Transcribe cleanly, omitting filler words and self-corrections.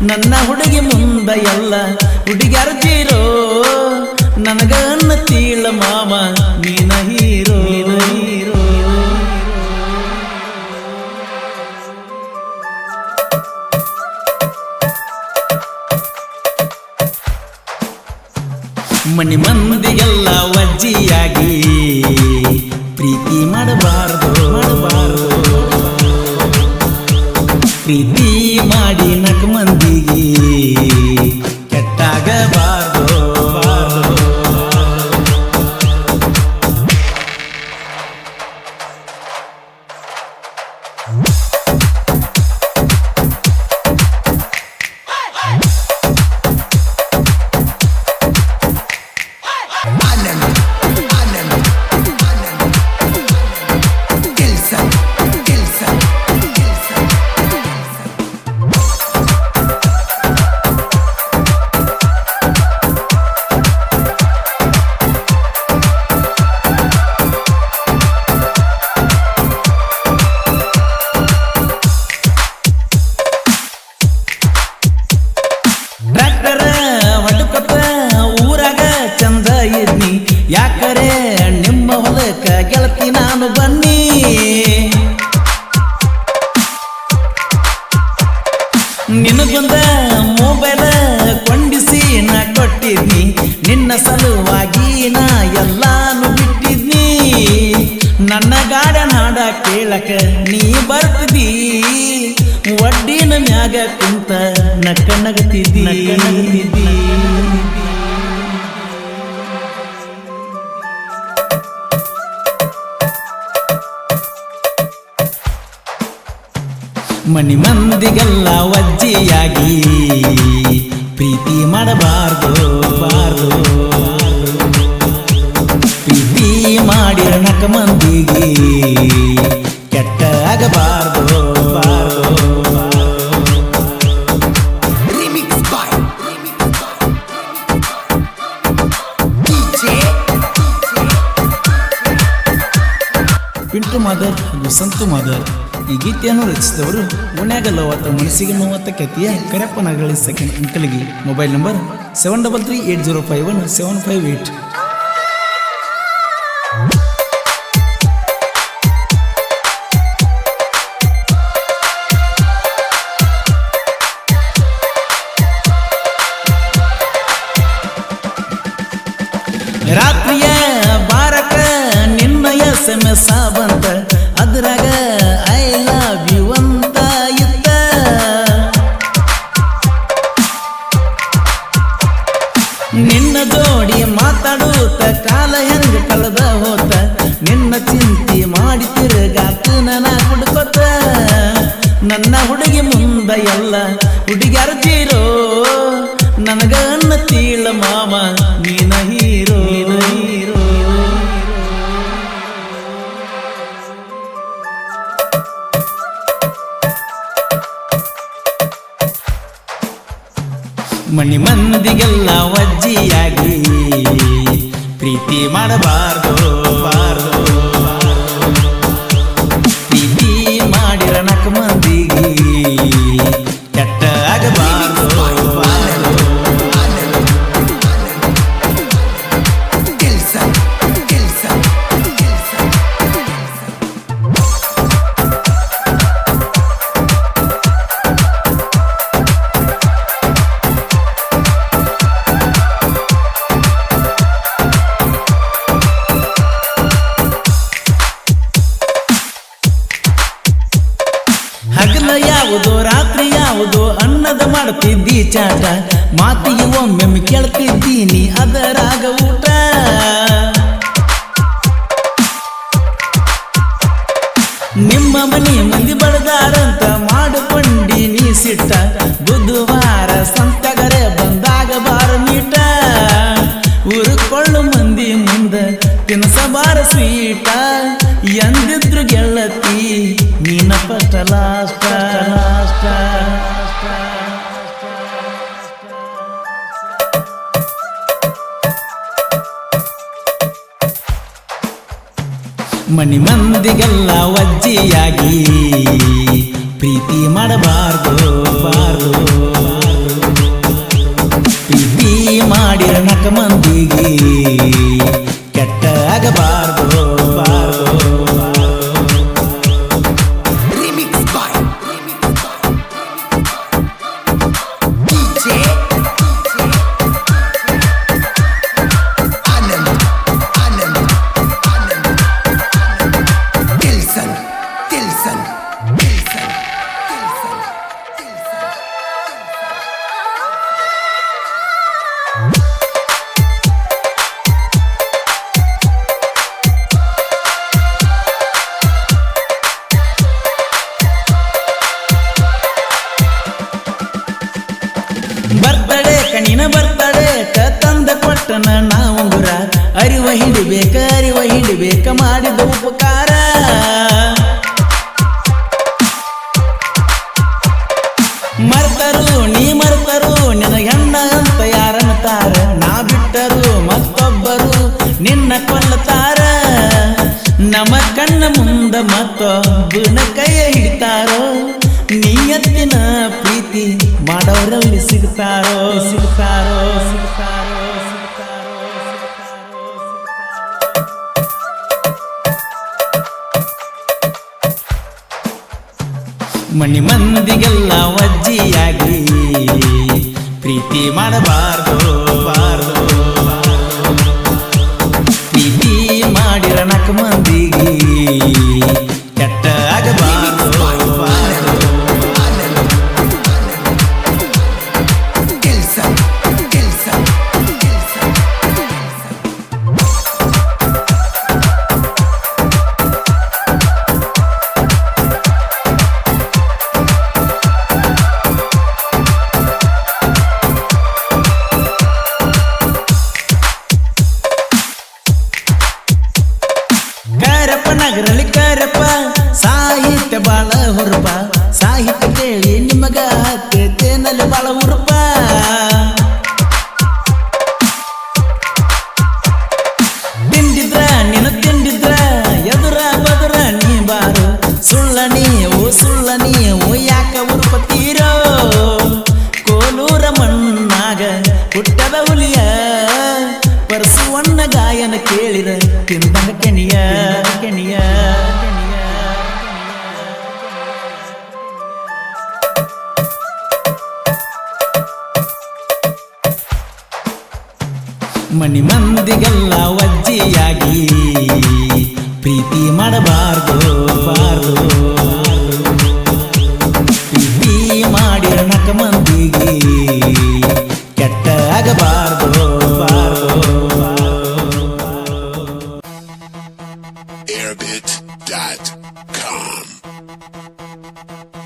ನನ್ನ ಹುಡುಗಿ ಮುಂದ ಎಲ್ಲ ಹುಡುಗ್ಯಾರ ಜೀರೋ ನನಗನ್ನ ತೀಳ ಮಾಮ ನೀನ ಹೀರೋ ಹೀರೋ ಮನಿ ಮಂದಿಗೆಲ್ಲ ವಜ್ಜಿಯಾಗಿ ಪ್ರೀತಿ ಮಾಡಬಾರದು ಪ್ರೀತಿ ಮಾಡಿ ನಕ ಮಂದಿಗೆ ಕೆಟ್ಟಾಗಬಾರದು ಯಾಕರೆ ನಿಮ್ಮ ಹೊಲಕ್ಕ ಗೆಳತಿ ನಾನು ಬನ್ನಿ ನಿನಗೊಂದ ಮೊಬೈಲ್ ಕೊಂಡಿಸಿ ನಾ ಕೊಟ್ಟಿದ್ನಿ ನಿನ್ನ ಸಲುವಾಗಿ ನಾ ಎಲ್ಲಾನು ಬಿಟ್ಟಿದ್ನಿ ನನ್ನ ಗಾಡ ನಾಡ ಕೇಳಕ ನೀ ಬರ್ತಿದ್ದಿ ಒಡ್ಡಿನ ಮ್ಯಾಗ ಕುಂತ ನಕ್ಕ ನಗತಿದ್ದಿ ಮನಿ ಮಂದಿಗೆಲ್ಲ ವಜ್ಜಿಯಾಗಿ ಪ್ರೀತಿ ಮಾಡಬಾರದು ಪ್ರೀತಿ ಮಾಡಿ ನಕ ಮಂದಿಗೆ ಕೆಟ್ಟ ಆಗಬಾರದು ಪಿಂಟು ಮಾದರ್ ಹಾಗೂ ಸಂತು ಮಾದರ್ ಈ ಗೀತೆಯನ್ನು ರಚಿಸಿದವರು ಓಣ್ಯಾಗ ಲವತ್ತ ಮನಸ್ಸಿಗೆ ನೋವತ್ತ ಕತಿಯ ಕರೆಪ್ಪನಗಳಿ ಸೆಕೆಂಡ್ ಅಂಕಲ್ಗೆ ಮೊಬೈಲ್ ನಂಬರ್ 7338051758. ರಾತ್ರಿಯ ಬಾರಕ ನಿನ್ನ SMS ಬಂತ ಅದ್ರಾಗ ಐ ಲವ್ ಯು ಅಂತ ಇತ್ತ ನಿನ್ನ ಜೋಡಿ ಮಾತಾಡೋತ ಕಾಲ ಹೆಂಗ ಕಳೆದ ಹೋತ ನಿನ್ನ ಚಿಂತೆ ಮಾಡಿ ತಿರುಗಾಕ ನನ್ನ ಹುಡುಕೊತ ನನ್ನ ಹುಡುಗಿ ಮುಂದ ಎಲ್ಲ ಹುಡುಗ್ಯಾರ ಜೀರೋ ನನಗನ್ನ ತೀಳ ಮಾಮ ನೀನ ಹೀರೋ ಹೀರೋ ಮನಿ ಮಂದಿಗೆಲ್ಲ ವಜ್ಜಿಯಾಗಿ ಪ್ರೀತಿ ಮಾಡಬಾರದು ಪ್ರೀತಿ ಮಾಡಿರ ನಕ ಮಂದಿಗೆ ಕೆಟ್ಟ ಆಗಬಾರದು ಹಗಲ ಯಾವುದು ರಾತ್ರಿ ಯಾವುದು ಅನ್ನದ ಮಾಡ್ತಿದ್ದಿ ಚಾಟ ಮಾತಿಗೆ ಒಮ್ಮೆ ಕೇಳ್ತಿದ್ದೀನಿ ಅದರಾಗ ಊಟ ನಿಮ್ಮ ಮನೆ ಮಂದಿ ಬಡದಾರಂತ ಮಾಡಿಕೊಂಡಿ ನೀ ಸಿಟ್ಟ ಬುಧವಾರ ಸಂತಗರೆ ಬಂದಾಗ ಬಾರ ಮೀಟ ಉರುಕೊಳ್ಳು ಮಂದಿ ಮುಂದ ತಿನ್ಸಬಾರ ಸ್ವೀಟ ಎಂದಿದ್ರು ಗೆಳತಿ ನೀನ ಫಸ್ಟ್ ಲಾಸ್ಟ್ ಮನಿ ಮಂದಿಗೆಲ್ಲ ವಜ್ಜಿಯಾಗಿ ಪ್ರೀತಿ ಮಾಡಬಾರದು ನೀನ ಬರ್ತಡೆ ತಂದ ಕೊಟ್ಟನ ನಾವುಂಗುರ ಅರಿವ ಹಿಡಿಬೇಕ ಮಾಡಿದ ಉಪಕಾರ ಮರ್ತರು ನಿನ ಹೆಣ್ಣ ಅಂತ ಯಾರನ್ನುತ್ತಾರ ನಾ ಬಿಟ್ಟರು ಮತ್ತೊಬ್ಬರು ನಿನ್ನ ಕೊಲ್ಲತಾರ ನಮ್ಮ ಕಣ್ಣ ಮುಂದ ಮತ್ತೊಬ್ಬನ ಕೈಯ ಹಿಡಿತಾರೋ ನಿಯತ್ತಿನ ಪ್ರೀತಿ ಮಾಡೋರಲ್ಲಿ ಸಿಗ್ತಾರೋ ಮನಿ ಮಂದಿಗೆಲ್ಲ ವಜ್ಜಿಯಾಗಿ ಪ್ರೀತಿ ಮಾಡಬಾರ್ದು ಪ್ರೀತಿ ಮಾಡಿರ ನಾಲ್ಕು ಮಂದಿಗೆ ಕೆಟ್ಟ ಆಗಬಾರ್ದು ನಗರಲ್ಲಿ ಕರಪ್ಪ ಸಾಹಿತ್ಯ ಬಾಳ ಹುರುಪ ಸಾಹಿತ್ಯ ಕೇಳಿ ನಿಮಗ ಹತ್ತೇನಲ್ಲಿ ಬಾಳ ಹುರುಪ ತಿಂದಿದ್ರ ಎದುರ ಬದುರ ನೀ ಬಾರು ಸುಳ್ಳ ನೀವು ಯಾಕ ಉರುಪತ್ತೀರೋ ಕೋಲೂರ ಮಣ್ಣಾಗ ಹುಟ್ಟದ ಹುಲಿಯ ಪರಸುವಣ್ಣ ಗಾಯನ ಕೇಳಿದ ತಿಂದಂಗ ಕೆಣಿಯ ಮನಿ ಮಂದಿಗೆಲ್ಲ ವಜ್ಜಿಯಾಗಿ ಪ್ರೀತಿ ಮಾಡಬಾರ್ದು ಪ್ರೀತಿ ಮಾಡಿರ ನಾಲ್ಕು ಮಂದಿಗೆ ಕೆಟ್ಟ ಆಗಬಾರ್ದು airbit.com